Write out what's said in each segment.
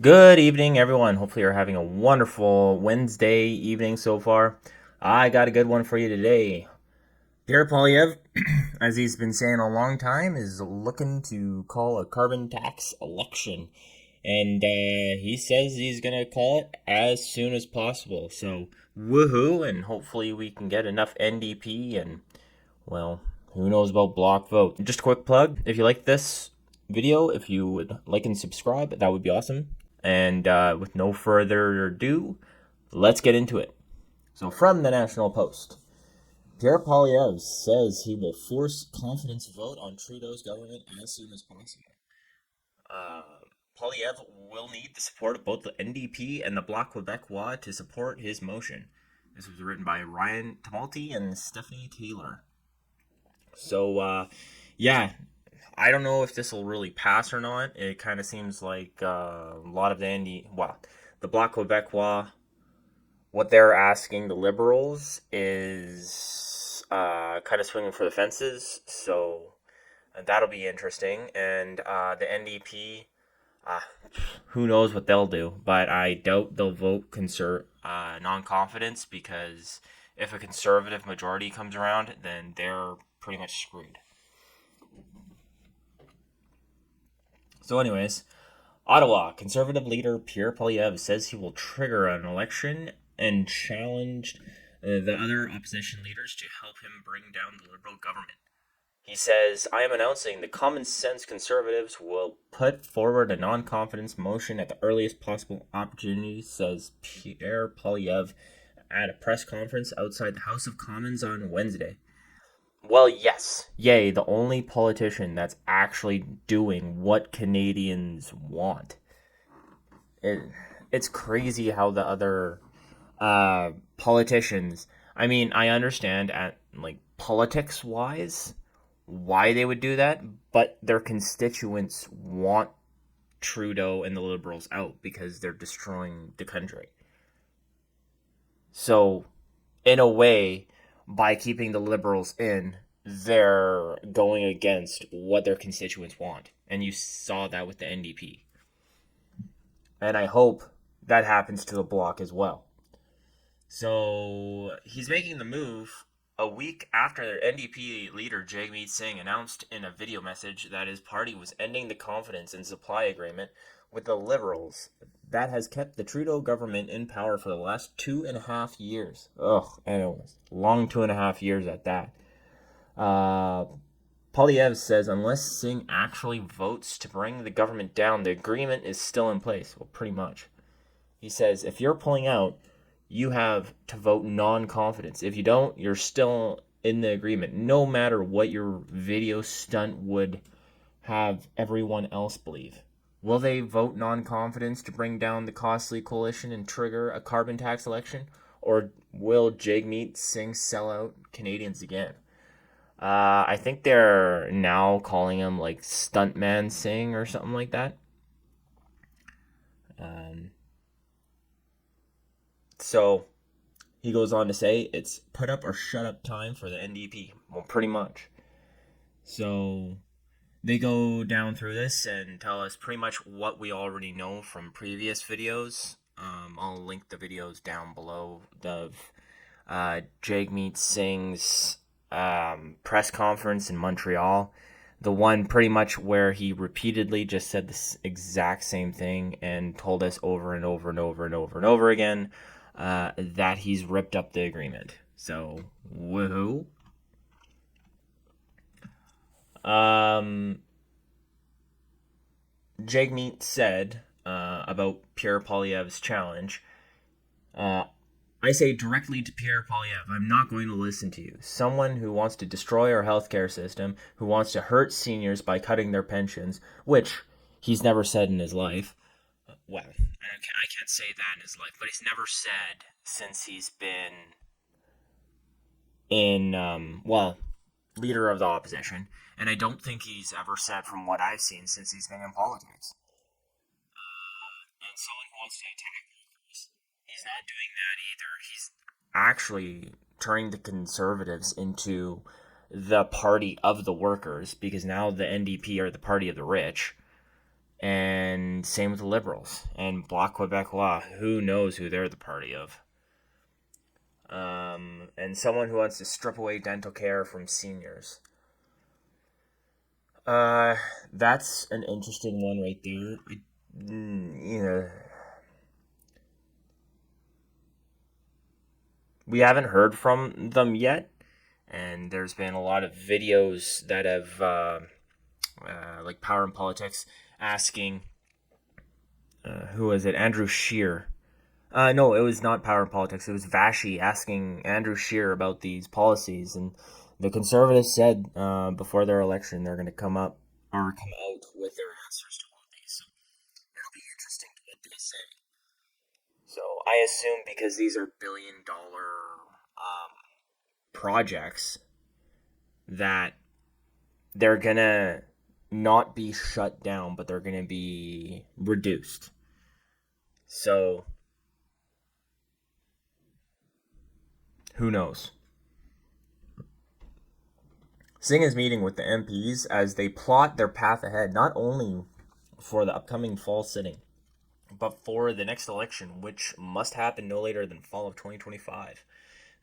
Good evening, everyone. Hopefully, you're having a wonderful Wednesday evening so far. I got a good one for you today. Pierre Poilievre, as he's been saying a long time, is looking to call a carbon tax election. And he says he's going to call it as soon as possible. So, woohoo, and hopefully, we can get enough NDP and, well, who knows about block vote. Just a quick plug if you like this video, if you would like and subscribe, that would be awesome. And with no further ado, let's get into it. So, from the National Post, Pierre Poilievre says he will force confidence vote on Trudeau's government as soon as possible. Uh, Poilievre will need the support of both the NDP and the Bloc Québécois to support his motion. This was written by Ryan Tamalti and Stephanie Taylor. So, yeah, I don't know if this will really pass or not. It kind of seems like a lot of the Bloc Québécois, what they're asking the Liberals is kind of swinging for the fences. So that'll be interesting. And the NDP, uh, who knows what they'll do, but I doubt they'll vote non-confidence because if a conservative majority comes around, then they're pretty much screwed. So, anyways, Ottawa Conservative leader Pierre Poilievre says he will trigger an election and challenged the other opposition leaders to help him bring down the Liberal government. He says, I am announcing the common sense Conservatives will put forward a non-confidence motion at the earliest possible opportunity, says Pierre Poilievre at a press conference outside the House of Commons on Wednesday. Well, yes. Yay, the only politician that's actually doing what Canadians want. It, it's crazy how the other politicians, I mean, I understand at like politics wise why they would do that, but their constituents want Trudeau and the Liberals out because they're destroying the country. So, in a way, by keeping the Liberals in, they're going against what their constituents want. And you saw that with the NDP. And I hope that happens to the Bloc as well. So he's making the move a week after NDP leader Jagmeet Singh announced in a video message that his party was ending the confidence and supply agreement with the Liberals that has kept the Trudeau government in power for the last 2.5 years. Ugh, and it was long 2.5 years at that. Poilievre says unless Singh actually votes to bring the government down, the agreement is still in place. Well, pretty much. He says if you're pulling out, you have to vote non-confidence. If you don't, you're still in the agreement, no matter what your video stunt would have everyone else believe. Will they vote non-confidence to bring down the costly coalition and trigger a carbon tax election? Or will Jagmeet Singh sell out Canadians again? I think they're now calling him like Stuntman Singh or something like that. Um, so he goes on to say it's put up or shut up time for the NDP. Well, pretty much. So they go down through this and tell us pretty much what we already know from previous videos. I'll link the videos down below of Jagmeet Singh's press conference in Montreal. The one pretty much where he repeatedly just said this exact same thing and told us over and over and over and over and over again that he's ripped up the agreement. So, woohoo. Jagmeet said about Pierre Poilievre's challenge, I say directly to Pierre Poilievre, I'm not going to listen to you. Someone who wants to destroy our healthcare system, who wants to hurt seniors by cutting their pensions, which he's never said in his life. Well, I can't say that in his life, but he's never said since he's been leader of the opposition. And I don't think he's ever said, from what I've seen, since he's been in politics. And someone who wants to attack workers, he's not doing that either. He's actually turning the Conservatives into the party of the workers because now the NDP are the party of the rich. And same with the Liberals and Bloc Québécois. Who knows who they're the party of? And someone who wants to strip away dental care from seniors. Uh, that's an interesting one right there. You know, we haven't heard from them yet, and there's been a lot of videos that have, like Power and Politics, asking, who was it? Andrew Scheer. No, it was not Power and Politics. It was Vashi asking Andrew Scheer about these policies, and the Conservatives said before their election they're going to come up or come out with their answers to all of these. So it'll be interesting to what they say. So I assume because these are billion-dollar projects that they're gonna not be shut down, but they're gonna be reduced. So who knows? Singh is meeting with the MPs as they plot their path ahead, not only for the upcoming fall sitting, but for the next election, which must happen no later than fall of 2025.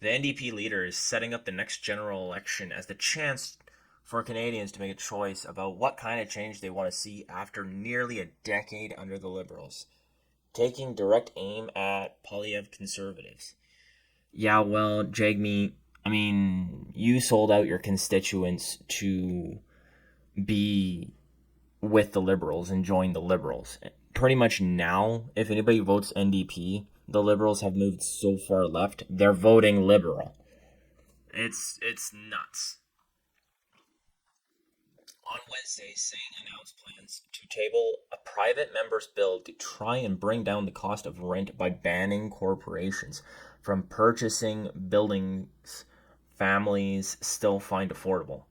The NDP leader is setting up the next general election as the chance for Canadians to make a choice about what kind of change they want to see after nearly a decade under the Liberals, taking direct aim at Poilievre Conservatives. Yeah, well, Jagmeet, I mean, you sold out your constituents to be with the Liberals and join the Liberals. Pretty much now, if anybody votes NDP, the Liberals have moved so far left, they're voting Liberal. It's nuts. On Wednesday, Singh announced plans to table a private member's bill to try and bring down the cost of rent by banning corporations from purchasing buildings families still find affordable.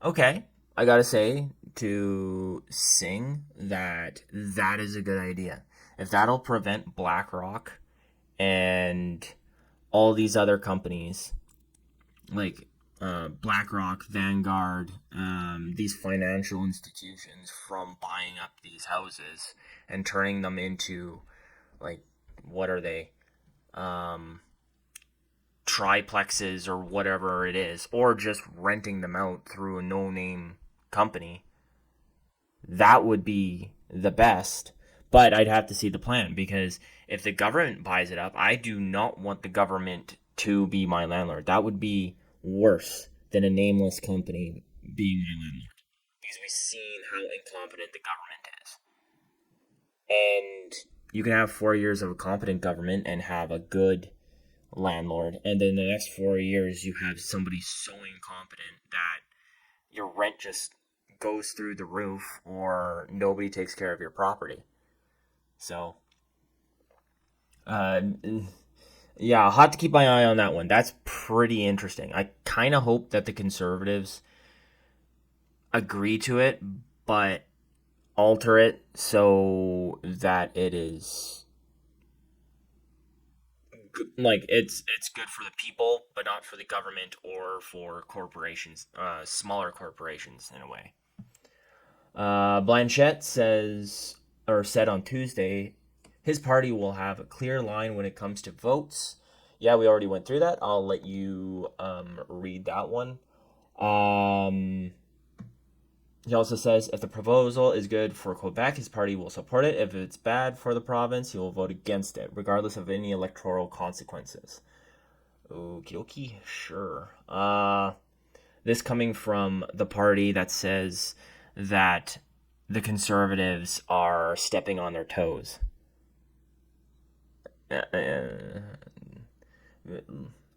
Okay, I gotta say to Singh that that is a good idea. If that'll prevent BlackRock and all these other companies like BlackRock, Vanguard, these financial institutions from buying up these houses and turning them into, like, what are they? Um, Triplexes or whatever it is, or just renting them out through a no name company, that would be the best. But I'd have to see the plan because if the government buys it up, I do not want the government to be my landlord. That would be worse than a nameless company being my landlord because we've seen how incompetent the government is. And you can have 4 years of a competent government and have a good landlord, and then the next 4 years you have somebody so incompetent that your rent just goes through the roof or nobody takes care of your property. So, uh, yeah, I'll have to keep my eye on that one. That's pretty interesting. I kind of hope that the Conservatives agree to it, but alter it so that it is like it's good for the people, but not for the government or for corporations, smaller corporations in a way. Blanchette says or said on Tuesday, his party will have a clear line when it comes to votes. Yeah, we already went through that. I'll let you read that one. Um, he also says if the proposal is good for Quebec, his party will support it. If it's bad for the province, he will vote against it, regardless of any electoral consequences. Okie dokie, sure. This coming from the party that says that the Conservatives are stepping on their toes.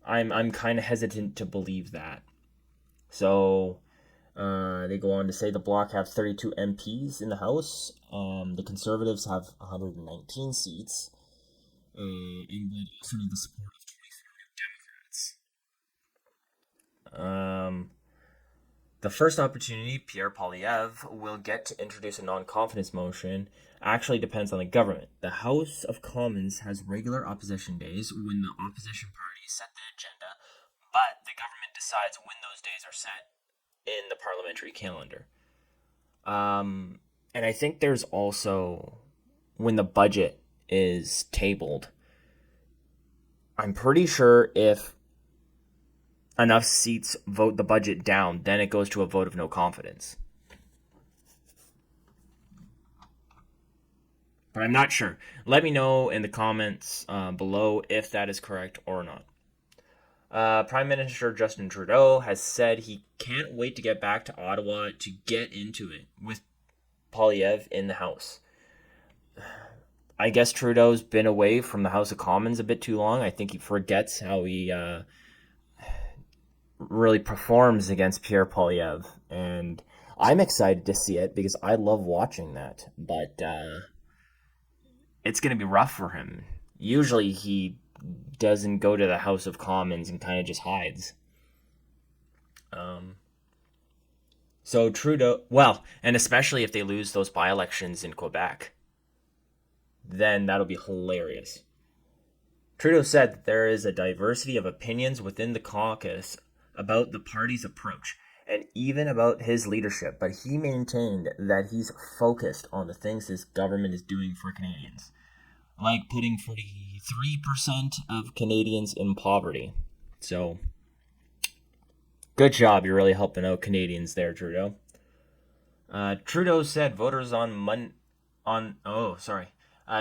I'm kind of hesitant to believe that. So they go on to say the Bloc have 32 MPs in the House. The Conservatives have 119 seats. And would also need the support of 24 Democrats. The first opportunity Pierre Poilievre will get to introduce a non-confidence motion actually depends on the government. The House of Commons has regular opposition days when the opposition parties set the agenda, but the government decides when those days are set in the parliamentary calendar. Um, And I think there's also, when the budget is tabled, I'm pretty sure if enough seats vote the budget down, then it goes to a vote of no confidence. But I'm not sure. Let me know in the comments below if that is correct or not. Prime Minister Justin Trudeau has said he can't wait to get back to Ottawa to get into it with Poilievre in the House. I guess Trudeau's been away from the House of Commons a bit too long. I think he forgets how he really performs against Pierre Poilievre. And I'm excited to see it because I love watching that. But it's going to be rough for him. Usually he doesn't go to the House of Commons and kind of just hides. So Trudeau, well, and especially if they lose those by-elections in Quebec, then that'll be hilarious. Trudeau said that there is a diversity of opinions within the caucus about the party's approach and even about his leadership, but he maintained that he's focused on the things his government is doing for Canadians, like putting 43% of Canadians in poverty. So, good job. You're really helping out Canadians there, Trudeau. Trudeau said voters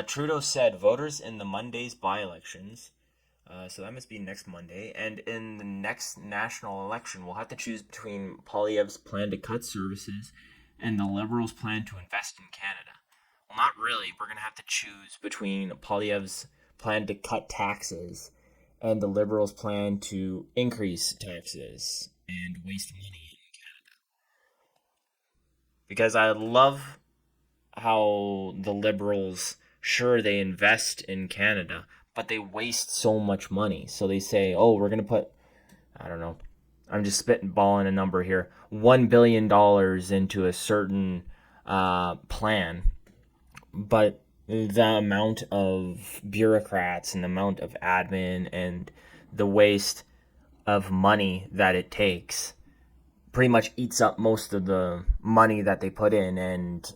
Trudeau said voters in the Monday's by-elections, so that must be next Monday, and in the next national election, we'll have to choose between Poilievre's plan to cut services and the Liberals' plan to invest in Canada. Well, not really. We're going to have to choose between Poilievre's plan to cut taxes and the Liberals' plan to increase taxes and waste money in Canada. Because I love how the Liberals, sure, they invest in Canada, but they waste so much money. So they say, oh, we're going to put, I don't know, I'm just spitballing a number here, $1 billion into a certain plan. But the amount of bureaucrats and the amount of admin and the waste of money that it takes pretty much eats up most of the money that they put in, and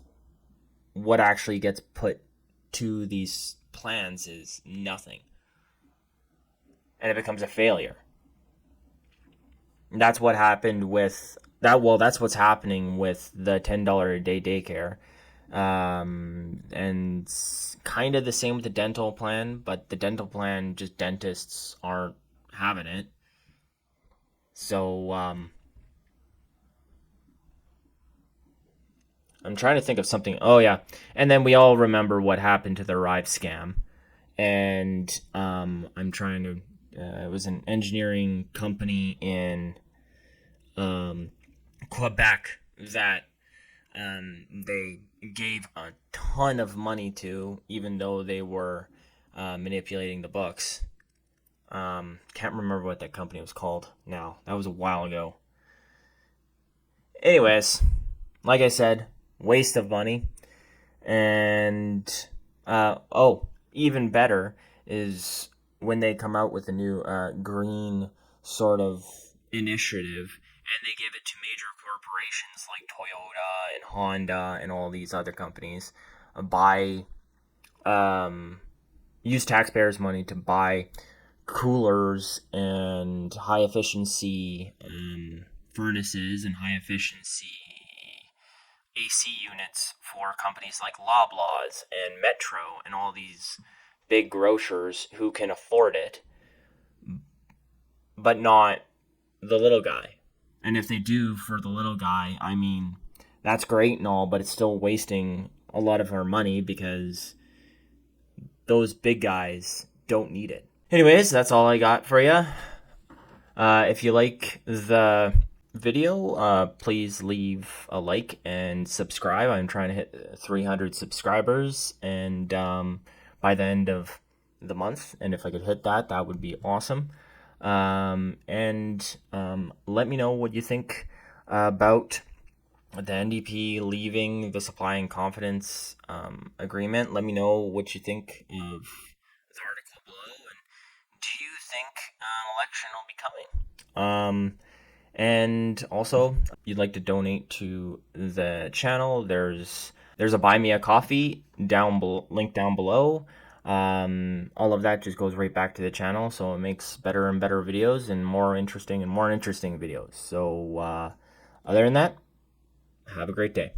what actually gets put to these plans is nothing. And it becomes a failure. That's what happened with that. Well, that's what's happening with the $10 a day daycare. And kind of the same with the dental plan, but the dental plan, just dentists aren't having it. So, I'm trying to think of something. Oh, yeah. And then we all remember what happened to the Rive scam. And I'm trying to. It was an engineering company in Quebec that they gave a ton of money to, even though they were manipulating the books. Can't remember what that company was called now. That was a while ago. Anyways, like I said, waste of money. And even better is when they come out with a new green sort of initiative and they give it to major corporations like Toyota and Honda and all these other companies buy use taxpayers' money to buy coolers and high efficiency furnaces and high efficiency AC units for companies like Loblaws and Metro and all these big grocers who can afford it, but not the little guy. And if they do for the little guy, I mean, that's great and all, but it's still wasting a lot of our money because those big guys don't need it. Anyways, that's all I got for you. If you like the video, please leave a like and subscribe. I'm trying to hit 300 subscribers, and by the end of the month, and if I could hit that, that would be awesome. And let me know what you think about the NDP leaving the supply and confidence agreement. Let me know what you think of the article below, and do you think an election will be coming? And also, if you'd like to donate to the channel, there's There's a buy me a coffee link down below. All of that just goes right back to the channel, so it makes better and better videos and more interesting videos. So other than that, have a great day.